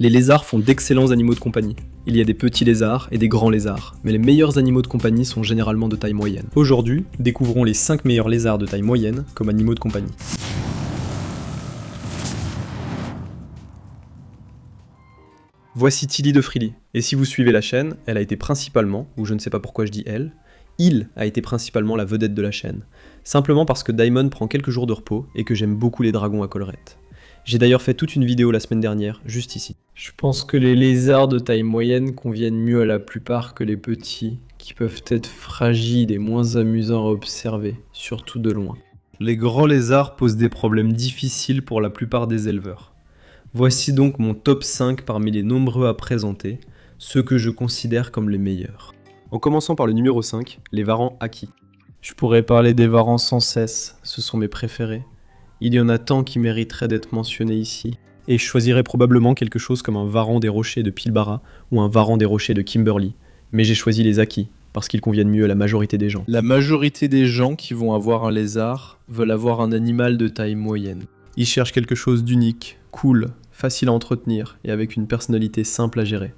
Les lézards font d'excellents animaux de compagnie. Il y a des petits lézards et des grands lézards, mais les meilleurs animaux de compagnie sont généralement de taille moyenne. Aujourd'hui, découvrons les 5 meilleurs lézards de taille moyenne comme animaux de compagnie. Voici Tilly de Freely, et si vous suivez la chaîne, elle a été principalement, ou je ne sais pas pourquoi je dis elle, il a été principalement la vedette de la chaîne, simplement parce que Daimon prend quelques jours de repos et que j'aime beaucoup les dragons à collerette. J'ai d'ailleurs fait toute une vidéo la semaine dernière, juste ici. Je pense que les lézards de taille moyenne conviennent mieux à la plupart que les petits, qui peuvent être fragiles et moins amusants à observer, surtout de loin. Les grands lézards posent des problèmes difficiles pour la plupart des éleveurs. Voici donc mon top 5 parmi les nombreux à présenter, ceux que je considère comme les meilleurs. En commençant par le numéro 5, les varans Haki. Je pourrais parler des varans sans cesse, ce sont mes préférés. Il y en a tant qui mériteraient d'être mentionnés ici. Et je choisirais probablement quelque chose comme un varan des rochers de Pilbara ou un varan des rochers de Kimberley. Mais j'ai choisi les Haki, parce qu'ils conviennent mieux à la majorité des gens. La majorité des gens qui vont avoir un lézard veulent avoir un animal de taille moyenne. Ils cherchent quelque chose d'unique, cool, facile à entretenir et avec une personnalité simple à gérer.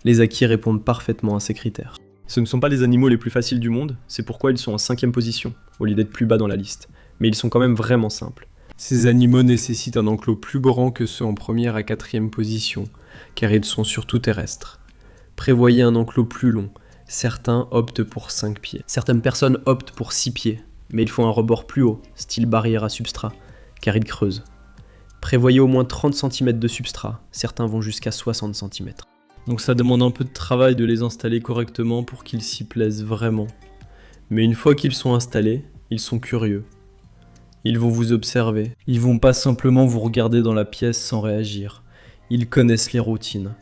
Les Haki répondent parfaitement à ces critères. Ce ne sont pas les animaux les plus faciles du monde, c'est pourquoi ils sont en 5e position, au lieu d'être plus bas dans la liste. Mais ils sont quand même vraiment simples. Ces animaux nécessitent un enclos plus grand que ceux en 1re à 4e position, car ils sont surtout terrestres. Prévoyez un enclos plus long, certains optent pour 5 pieds. Certaines personnes optent pour 6 pieds, mais il faut un rebord plus haut, style barrière à substrat, car ils creusent. Prévoyez au moins 30 cm de substrat, certains vont jusqu'à 60 cm. Donc ça demande un peu de travail de les installer correctement pour qu'ils s'y plaisent vraiment. Mais une fois qu'ils sont installés, ils sont curieux. Ils vont vous observer. Ils vont pas simplement vous regarder dans la pièce sans réagir. Ils connaissent les routines.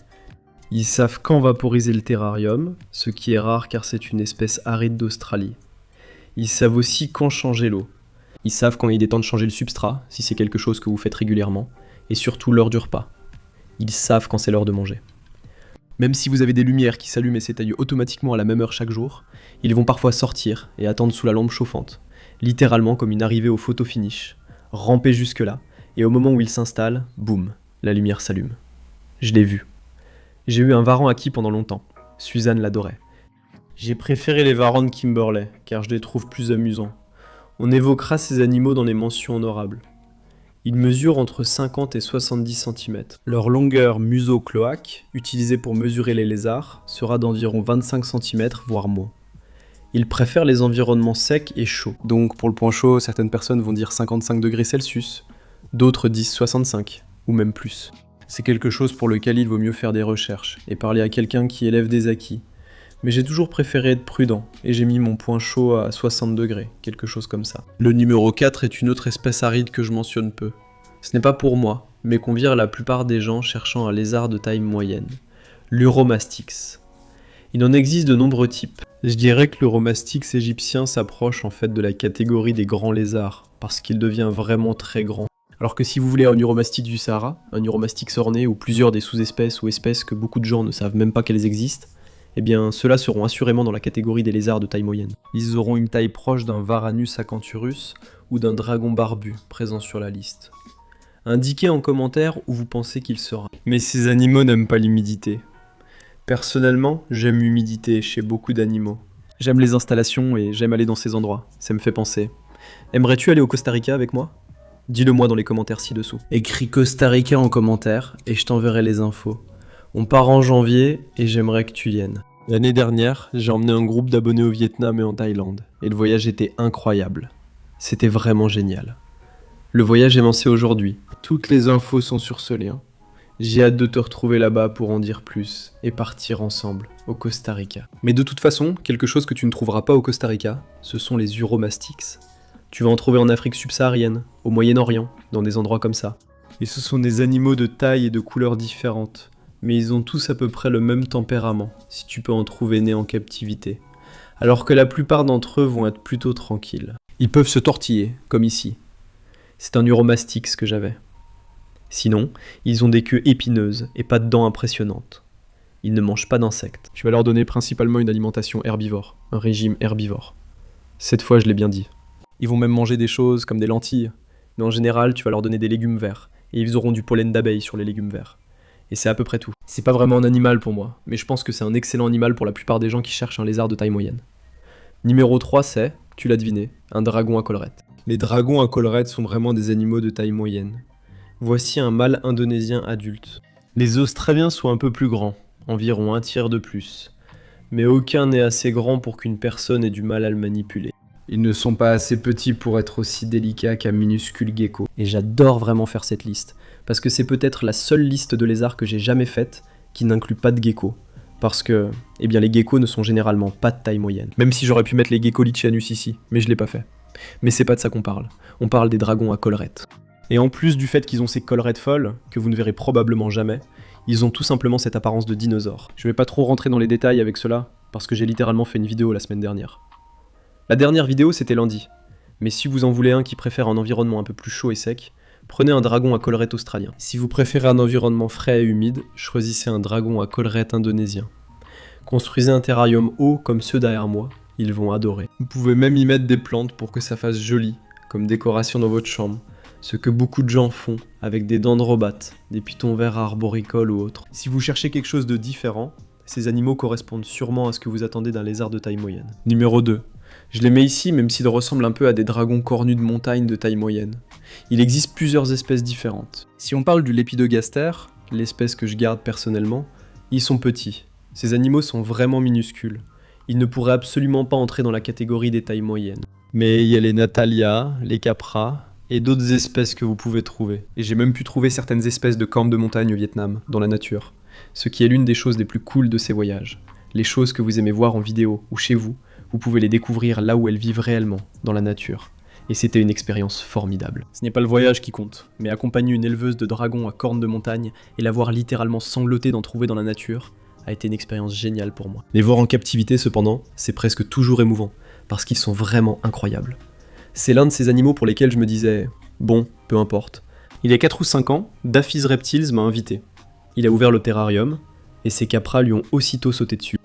Ils savent quand vaporiser le terrarium, ce qui est rare car c'est une espèce aride d'Australie. Ils savent aussi quand changer l'eau. Ils savent quand il est temps de changer le substrat, si c'est quelque chose que vous faites régulièrement, et surtout l'heure du repas. Ils savent quand c'est l'heure de manger. Même si vous avez des lumières qui s'allument et s'éteignent automatiquement à la même heure chaque jour, ils vont parfois sortir et attendre sous la lampe chauffante, littéralement comme une arrivée au photo finish, ramper jusque-là, et au moment où ils s'installent, boum, la lumière s'allume. Je l'ai vu. J'ai eu un varan Haki pendant longtemps. Suzanne l'adorait. J'ai préféré les varans de Kimberley, car je les trouve plus amusants. On évoquera ces animaux dans les mentions honorables. Ils mesurent entre 50 et 70 cm. Leur longueur museau-cloaque, utilisée pour mesurer les lézards, sera d'environ 25 cm, voire moins. Ils préfèrent les environnements secs et chauds. Donc pour le point chaud, certaines personnes vont dire 55 degrés Celsius, d'autres disent 65, ou même plus. C'est quelque chose pour lequel il vaut mieux faire des recherches, et parler à quelqu'un qui élève des Haki. Mais j'ai toujours préféré être prudent, et j'ai mis mon point chaud à 60 degrés, quelque chose comme ça. Le numéro 4 est une autre espèce aride que je mentionne peu. Ce n'est pas pour moi, mais convient à la plupart des gens cherchant un lézard de taille moyenne. L'Uromastix. Il en existe de nombreux types. Je dirais que l'Uromastix égyptien s'approche en fait de la catégorie des grands lézards, parce qu'il devient vraiment très grand. Alors que si vous voulez un Uromastix du Sahara, un Uromastix orné ou plusieurs des sous-espèces ou espèces que beaucoup de gens ne savent même pas qu'elles existent, eh bien ceux-là seront assurément dans la catégorie des lézards de taille moyenne. Ils auront une taille proche d'un Varanus acanthurus ou d'un dragon barbu présent sur la liste. Indiquez en commentaire où vous pensez qu'il sera. Mais ces animaux n'aiment pas l'humidité. Personnellement, j'aime l'humidité chez beaucoup d'animaux. J'aime les installations et j'aime aller dans ces endroits, ça me fait penser. Aimerais-tu aller au Costa Rica avec moi ? Dis-le moi dans les commentaires ci-dessous. Écris Costa Rica en commentaire et je t'enverrai les infos. On part en janvier et j'aimerais que tu viennes. L'année dernière, j'ai emmené un groupe d'abonnés au Vietnam et en Thaïlande, et le voyage était incroyable. C'était vraiment génial. Le voyage est lancé aujourd'hui. Toutes les infos sont sur ce lien. J'ai hâte de te retrouver là-bas pour en dire plus et partir ensemble au Costa Rica. Mais de toute façon, quelque chose que tu ne trouveras pas au Costa Rica, ce sont les Uromastix. Tu vas en trouver en Afrique subsaharienne, au Moyen-Orient, dans des endroits comme ça. Et ce sont des animaux de taille et de couleurs différentes. Mais ils ont tous à peu près le même tempérament, si tu peux en trouver nés en captivité. Alors que la plupart d'entre eux vont être plutôt tranquilles. Ils peuvent se tortiller, comme ici. C'est un Uromastix que j'avais. Sinon, ils ont des queues épineuses et pas de dents impressionnantes. Ils ne mangent pas d'insectes. Tu vas leur donner principalement une alimentation herbivore, un régime herbivore. Cette fois, je l'ai bien dit. Ils vont même manger des choses comme des lentilles, mais en général, tu vas leur donner des légumes verts, et ils auront du pollen d'abeille sur les légumes verts. Et c'est à peu près tout. C'est pas vraiment un animal pour moi, mais je pense que c'est un excellent animal pour la plupart des gens qui cherchent un lézard de taille moyenne. Numéro 3 c'est, tu l'as deviné, un dragon à collerette. Les dragons à collerette sont vraiment des animaux de taille moyenne. Voici un mâle indonésien adulte. Les Australiens sont un peu plus grands, environ un tiers de plus. Mais aucun n'est assez grand pour qu'une personne ait du mal à le manipuler. Ils ne sont pas assez petits pour être aussi délicats qu'un minuscule gecko. Et j'adore vraiment faire cette liste, parce que c'est peut-être la seule liste de lézards que j'ai jamais faite qui n'inclut pas de gecko. Parce que, eh bien les geckos ne sont généralement pas de taille moyenne. Même si j'aurais pu mettre les geckos lichianus ici, mais je l'ai pas fait. Mais c'est pas de ça qu'on parle. On parle des dragons à collerette. Et en plus du fait qu'ils ont ces collerettes folles, que vous ne verrez probablement jamais, ils ont tout simplement cette apparence de dinosaure. Je vais pas trop rentrer dans les détails avec cela, parce que j'ai littéralement fait une vidéo la semaine dernière. La dernière vidéo c'était lundi, mais si vous en voulez un qui préfère un environnement un peu plus chaud et sec, prenez un dragon à collerette australien. Si vous préférez un environnement frais et humide, choisissez un dragon à collerette indonésien. Construisez un terrarium haut comme ceux derrière moi, ils vont adorer. Vous pouvez même y mettre des plantes pour que ça fasse joli, comme décoration dans votre chambre, ce que beaucoup de gens font avec des dendrobates, des pitons verts arboricoles ou autres. Si vous cherchez quelque chose de différent, ces animaux correspondent sûrement à ce que vous attendez d'un lézard de taille moyenne. Numéro 2. Je les mets ici même s'ils ressemblent un peu à des dragons cornus de montagne de taille moyenne. Il existe plusieurs espèces différentes. Si on parle du Lépidogaster, l'espèce que je garde personnellement, ils sont petits. Ces animaux sont vraiment minuscules. Ils ne pourraient absolument pas entrer dans la catégorie des tailles moyennes. Mais il y a les Natalia, les Capras et d'autres espèces que vous pouvez trouver. Et j'ai même pu trouver certaines espèces de cornes de montagne au Vietnam, dans la nature. Ce qui est l'une des choses les plus cool de ces voyages. Les choses que vous aimez voir en vidéo ou chez vous, vous pouvez les découvrir là où elles vivent réellement, dans la nature. Et c'était une expérience formidable. Ce n'est pas le voyage qui compte, mais accompagner une éleveuse de dragons à cornes de montagne et la voir littéralement sangloter d'en trouver dans la nature a été une expérience géniale pour moi. Les voir en captivité cependant, c'est presque toujours émouvant, parce qu'ils sont vraiment incroyables. C'est l'un de ces animaux pour lesquels je me disais « bon, peu importe ». Il y a 4 ou 5 ans, Daffy's Reptiles m'a invité. Il a ouvert le terrarium, et ses capras lui ont aussitôt sauté dessus.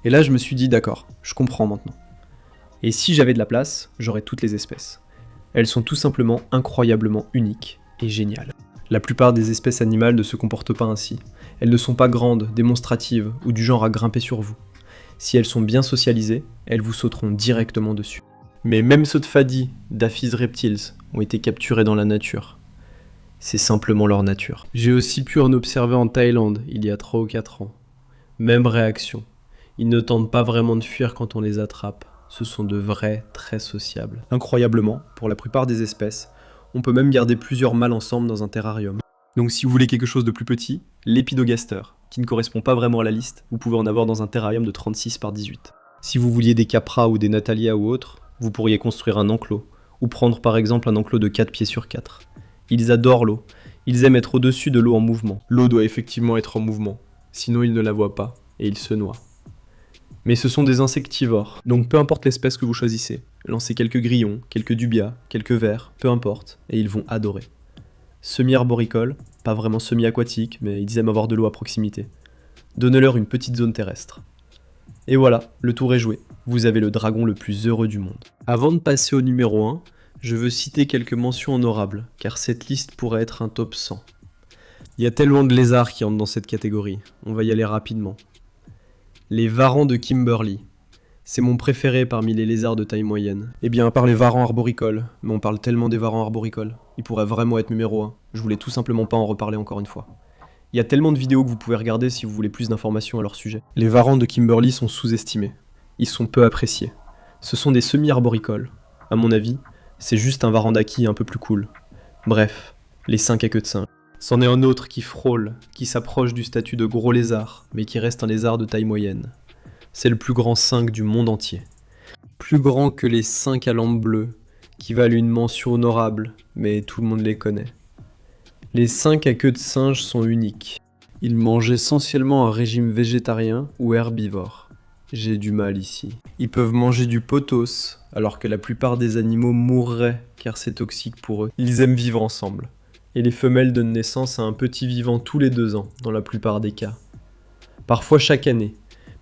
Et là je me suis dit d'accord, je comprends maintenant. Et si j'avais de la place, j'aurais toutes les espèces. Elles sont tout simplement incroyablement uniques et géniales. La plupart des espèces animales ne se comportent pas ainsi. Elles ne sont pas grandes, démonstratives ou du genre à grimper sur vous. Si elles sont bien socialisées, elles vous sauteront directement dessus. Mais même ceux de Fadi, Daffy's Reptiles, ont été capturés dans la nature. C'est simplement leur nature. J'ai aussi pu en observer en Thaïlande, il y a 3 ou 4 ans. Même réaction. Ils ne tentent pas vraiment de fuir quand on les attrape. Ce sont de vrais, très sociables. Incroyablement, pour la plupart des espèces, on peut même garder plusieurs mâles ensemble dans un terrarium. Donc si vous voulez quelque chose de plus petit, l'Épidogaster, qui ne correspond pas vraiment à la liste, vous pouvez en avoir dans un terrarium de 36 par 18. Si vous vouliez des Capras ou des Natalia ou autres, vous pourriez construire un enclos, ou prendre par exemple un enclos de 4 pieds sur 4. Ils adorent l'eau, ils aiment être au-dessus de l'eau en mouvement. L'eau doit effectivement être en mouvement, sinon ils ne la voient pas, et ils se noient. Mais ce sont des insectivores, donc peu importe l'espèce que vous choisissez, lancez quelques grillons, quelques dubias, quelques vers, peu importe, et ils vont adorer. Semi-arboricoles, pas vraiment semi-aquatiques, mais ils aiment avoir de l'eau à proximité. Donnez-leur une petite zone terrestre. Et voilà, le tour est joué, vous avez le dragon le plus heureux du monde. Avant de passer au numéro 1, je veux citer quelques mentions honorables, car cette liste pourrait être un top 100. Il y a tellement de lézards qui entrent dans cette catégorie, on va y aller rapidement. Les varans de Kimberley. C'est mon préféré parmi les lézards de taille moyenne. Eh bien, à part les varans arboricoles, mais on parle tellement des varans arboricoles, ils pourraient vraiment être numéro 1. Je voulais tout simplement pas en reparler encore une fois. Il y a tellement de vidéos que vous pouvez regarder si vous voulez plus d'informations à leur sujet. Les varans de Kimberley sont sous-estimés. Ils sont peu appréciés. Ce sont des semi-arboricoles. À mon avis, c'est juste un varandaki un peu plus cool. Bref, les 5 à queue de singe. C'en est un autre qui frôle, qui s'approche du statut de gros lézard, mais qui reste un lézard de taille moyenne. C'est le plus grand 5 du monde entier. Plus grand que les 5 à lampe bleue, qui valent une mention honorable, mais tout le monde les connaît. Les 5 à queue de singe sont uniques. Ils mangent essentiellement un régime végétarien ou herbivore. J'ai du mal ici. Ils peuvent manger du pothos, alors que la plupart des animaux mourraient, car c'est toxique pour eux. Ils aiment vivre ensemble. Et les femelles donnent naissance à un petit vivant tous les 2 ans, dans la plupart des cas. Parfois chaque année,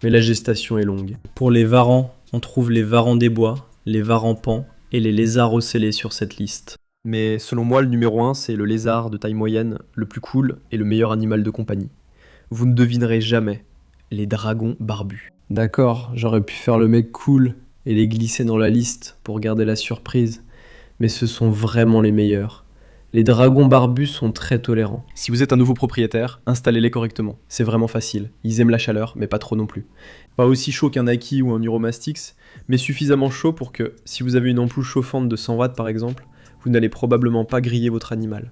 mais la gestation est longue. Pour les varans, on trouve les varans des bois, les varans pans et les lézards ocellés sur cette liste. Mais selon moi, le numéro 1, c'est le lézard de taille moyenne, le plus cool et le meilleur animal de compagnie. Vous ne devinerez jamais les dragons barbus. D'accord, j'aurais pu faire le mec cool et les glisser dans la liste pour garder la surprise, mais ce sont vraiment les meilleurs. Les dragons barbus sont très tolérants. Si vous êtes un nouveau propriétaire, installez-les correctement. C'est vraiment facile. Ils aiment la chaleur, mais pas trop non plus. Pas aussi chaud qu'un Aki ou un Uromastix, mais suffisamment chaud pour que, si vous avez une ampoule chauffante de 100 watts par exemple, vous n'allez probablement pas griller votre animal.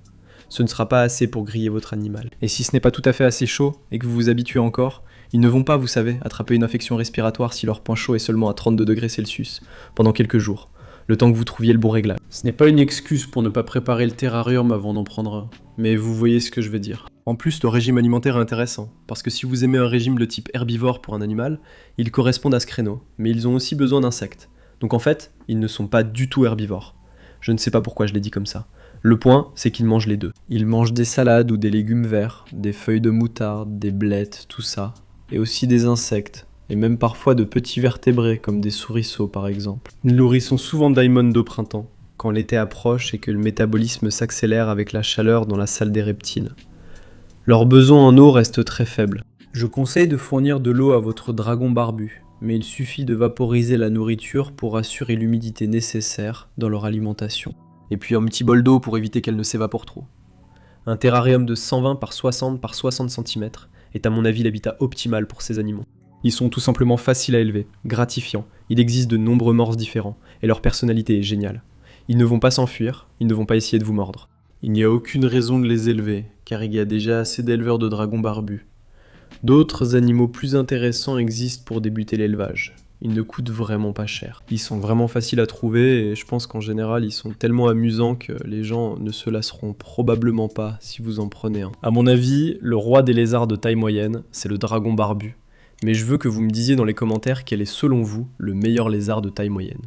Ce ne sera pas assez pour griller votre animal. Et si ce n'est pas tout à fait assez chaud et que vous vous habituez encore, ils ne vont pas, vous savez, attraper une infection respiratoire si leur point chaud est seulement à 32 degrés Celsius pendant quelques jours, le temps que vous trouviez le bon réglage. Ce n'est pas une excuse pour ne pas préparer le terrarium avant d'en prendre un, mais vous voyez ce que je veux dire. En plus, le régime alimentaire est intéressant, parce que si vous aimez un régime de type herbivore pour un animal, ils correspondent à ce créneau, mais ils ont aussi besoin d'insectes. Donc en fait, ils ne sont pas du tout herbivores. Je ne sais pas pourquoi je l'ai dit comme ça. Le point, c'est qu'ils mangent les deux. Ils mangent des salades ou des légumes verts, des feuilles de moutarde, des blettes, tout ça. Et aussi des insectes, et même parfois de petits vertébrés, comme des souriceaux par exemple. Nous nourrissons souvent Diamond au printemps, quand l'été approche et que le métabolisme s'accélère avec la chaleur dans la salle des reptiles. Leurs besoins en eau restent très faibles. Je conseille de fournir de l'eau à votre dragon barbu, mais il suffit de vaporiser la nourriture pour assurer l'humidité nécessaire dans leur alimentation. Et puis un petit bol d'eau pour éviter qu'elle ne s'évapore trop. Un terrarium de 120 par 60 par 60 cm est à mon avis l'habitat optimal pour ces animaux. Ils sont tout simplement faciles à élever, gratifiants, il existe de nombreux morses différents, et leur personnalité est géniale. Ils ne vont pas s'enfuir, ils ne vont pas essayer de vous mordre. Il n'y a aucune raison de les élever, car il y a déjà assez d'éleveurs de dragons barbus. D'autres animaux plus intéressants existent pour débuter l'élevage. Ils ne coûtent vraiment pas cher. Ils sont vraiment faciles à trouver et je pense qu'en général ils sont tellement amusants que les gens ne se lasseront probablement pas si vous en prenez un. À mon avis, le roi des lézards de taille moyenne, c'est le dragon barbu. Mais je veux que vous me disiez dans les commentaires quel est selon vous le meilleur lézard de taille moyenne.